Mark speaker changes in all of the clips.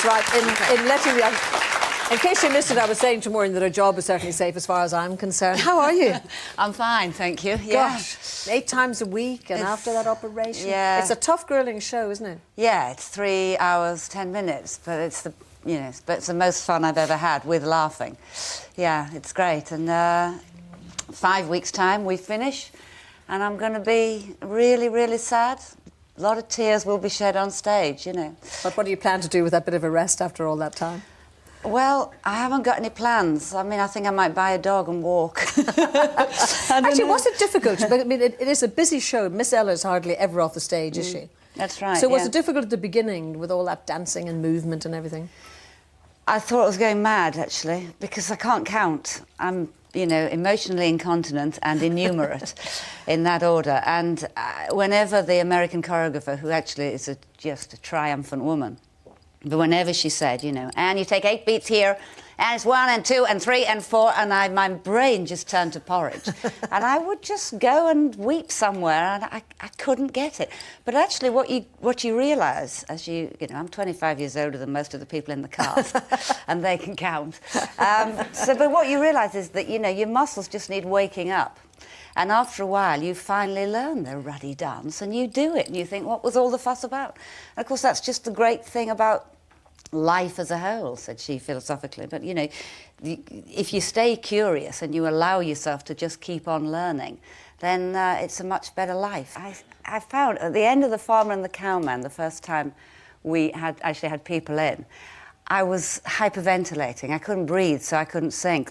Speaker 1: That's right. In letting the... In case you missed it, I was saying to Maureen that her job is certainly safe as far as I'm concerned. How are you?
Speaker 2: I'm fine, thank you. Yeah.
Speaker 1: Gosh, 8 times a week and after that operation.
Speaker 2: Yeah.
Speaker 1: It's a tough girling show, isn't it?
Speaker 2: Yeah, it's 3 hours, 10 minutes, but it's the, you know, but it's the most fun I've ever had with laughing. Yeah, it's great. And 5 weeks' time we finish, and I'm going to be really, really sad. A lot of tears will be shed on stage, you know.
Speaker 1: But what do you plan to do with that bit of a rest after all that time?
Speaker 2: Well, I haven't got any plans. I mean, I think I might buy a dog and walk.
Speaker 1: Actually, was it difficult? I mean, it is a busy show. Miss Ella's hardly ever off the stage, is she?
Speaker 2: That's right.
Speaker 1: So was it difficult at the beginning with all that dancing and movement and everything?
Speaker 2: I thought I was going mad, actually, because I can't count. I'm, you know, emotionally incontinent and innumerate in that order. And whenever the American choreographer, who actually is just a triumphant woman, but whenever she said, you know, and you take 8 beats here, and it's 1 and 2 and 3 and 4, and my brain just turned to porridge. And I would just go and weep somewhere, and I couldn't get it. But actually what you realise, as you know, I'm 25 years older than most of the people in the cast, and they can count. But what you realise is that, you know, your muscles just need waking up. And after a while, you finally learn the ruddy dance, and you do it, and you think, what was all the fuss about? And of course, that's just the great thing about life as a whole, said she philosophically. But, you know, if you stay curious and you allow yourself to just keep on learning, then it's a much better life. I found at the end of The Farmer and the Cowman, the first time we actually had people in, I was hyperventilating. I couldn't breathe, so I couldn't sing.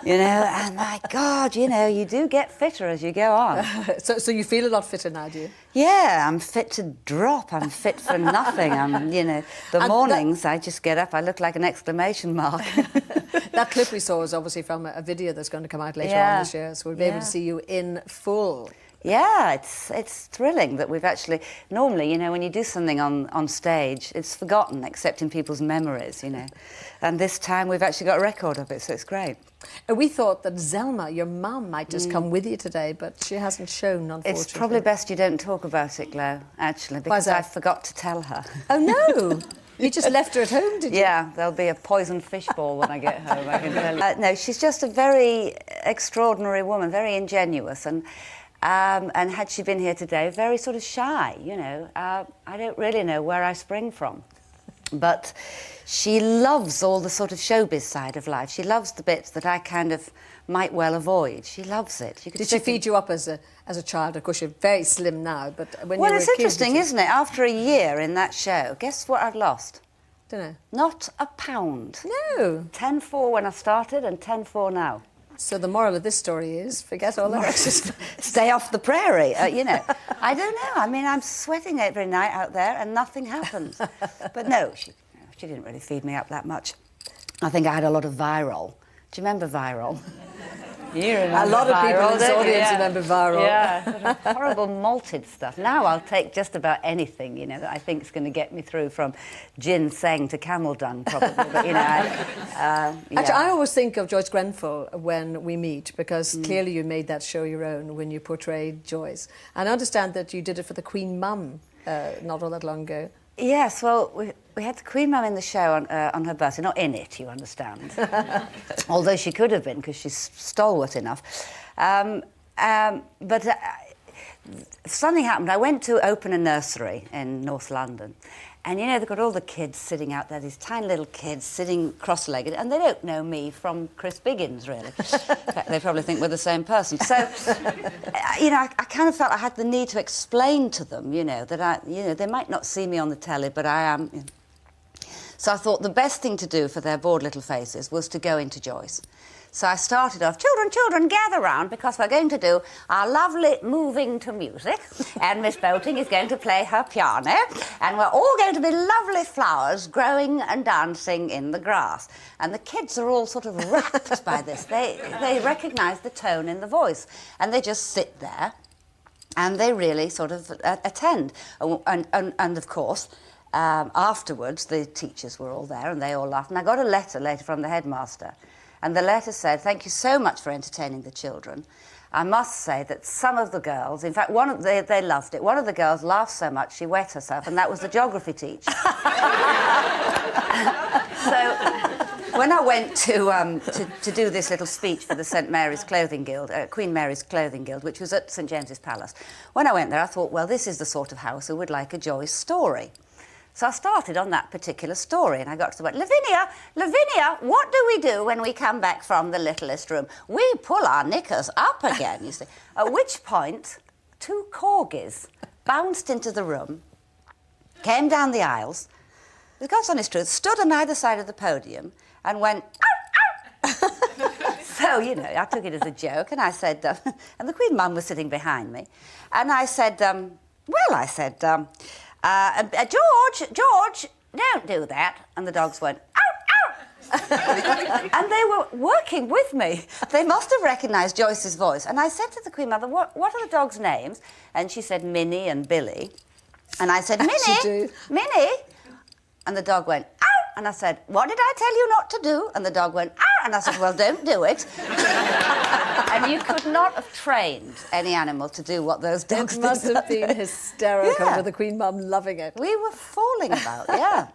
Speaker 2: You know, and my God, you know, you do get fitter as you go on.
Speaker 1: So you feel a lot fitter now, do you?
Speaker 2: Yeah, I'm fit to drop. I'm fit for nothing. I'm, you know, the mornings I just get up, I look like an exclamation mark.
Speaker 1: That clip we saw was obviously from a video that's going to come out later on this year, so we'll be able to see you in full.
Speaker 2: Yeah, it's thrilling that we've actually... Normally, you know, when you do something on stage, it's forgotten, except in people's memories, you know. And this time we've actually got a record of it, so it's great.
Speaker 1: And we thought that Zelma, your mum, might just come with you today, but she hasn't shown, unfortunately.
Speaker 2: It's probably best you don't talk about it, Glo, actually, because I forgot to tell her.
Speaker 1: Oh, no! You just left her at home, did you?
Speaker 2: Yeah, there'll be a poisoned fishball when I get home, I can tell you. No, she's just a very extraordinary woman, very ingenuous, and had she been here today, very sort of shy, you know. I don't really know where I spring from. But she loves all the sort of showbiz side of life. She loves the bits that I kind of might well avoid. She loves it.
Speaker 1: Did she feed you up as a child? Of course, you're very slim now, but when you were a kid...
Speaker 2: Well, it's interesting, isn't it? After a year in that show, guess what I've lost?
Speaker 1: Don't know.
Speaker 2: Not a pound.
Speaker 1: No.
Speaker 2: 10.4 when I started and 10.4 now.
Speaker 1: So the moral of this story is, forget all the rest.
Speaker 2: Stay off the prairie, you know. I don't know. I mean, I'm sweating every night out there and nothing happens. But no, she didn't really feed me up that much. I think I had a lot of Viral. Do you remember Viral? You remember
Speaker 1: a lot of people in this audience remember Viral.
Speaker 2: Yeah, sort of horrible malted stuff. Now I'll take just about anything, you know, that I think is going to get me through, from ginseng to camel dung, probably. But, you know,
Speaker 1: Actually, I always think of Joyce Grenfell when we meet, because clearly you made that show your own when you portrayed Joyce. And I understand that you did it for the Queen Mum not all that long ago. Yes,
Speaker 2: well, we had the Queen Mum in the show on her birthday, not in it, you understand. Although she could have been, because she's stalwart enough. But something happened. I went to open a nursery in North London, and, you know, they've got all the kids sitting out there, these tiny little kids sitting cross-legged, and they don't know me from Chris Biggins, really. In fact, they probably think we're the same person. So, you know, I kind of felt I had the need to explain to them, you know, that they might not see me on the telly, but I am. You know. So I thought the best thing to do for their bored little faces was to go into Joyce. So I started off, children, gather round, because we're going to do our lovely moving to music, and Miss Boating is going to play her piano, and we're all going to be lovely flowers growing and dancing in the grass. And the kids are all sort of rapt by this. They recognise the tone in the voice, and they just sit there, and they really sort of attend. And of course, afterwards, the teachers were all there, and they all laughed. And I got a letter later from the headmaster. And the letter said, "Thank you so much for entertaining the children. I must say that some of the girls, in fact, they loved it. One of the girls laughed so much she wet herself, and that was the geography teacher. So when I went to do this little speech for the St Mary's Clothing Guild, Queen Mary's Clothing Guild, which was at St James's Palace, when I went there, I thought, well, this is the sort of house who would like a Joyce story. So I started on that particular story, and I got to the point, Lavinia, what do we do when we come back from the littlest room? We pull our knickers up again, you see. At which point, 2 corgis bounced into the room, came down the aisles, the God's honest truth, stood on either side of the podium and went, ow, ow. So, you know, I took it as a joke, and I said, and the Queen Mum was sitting behind me, and I said, George, don't do that. And the dogs went, ow, ow. And they were working with me. They must have recognised Joyce's voice. And I said to the Queen Mother, what are the dogs' names? And she said Minnie and Billy. And I said, Minnie. And the dog went, ow. And I said, what did I tell you not to do? And the dog went, ow. And I said, well, don't do it. And you could not have trained any animal to do what those dogs did.
Speaker 1: It must have been hysterical with the Queen Mum loving it.
Speaker 2: We were falling about, yeah.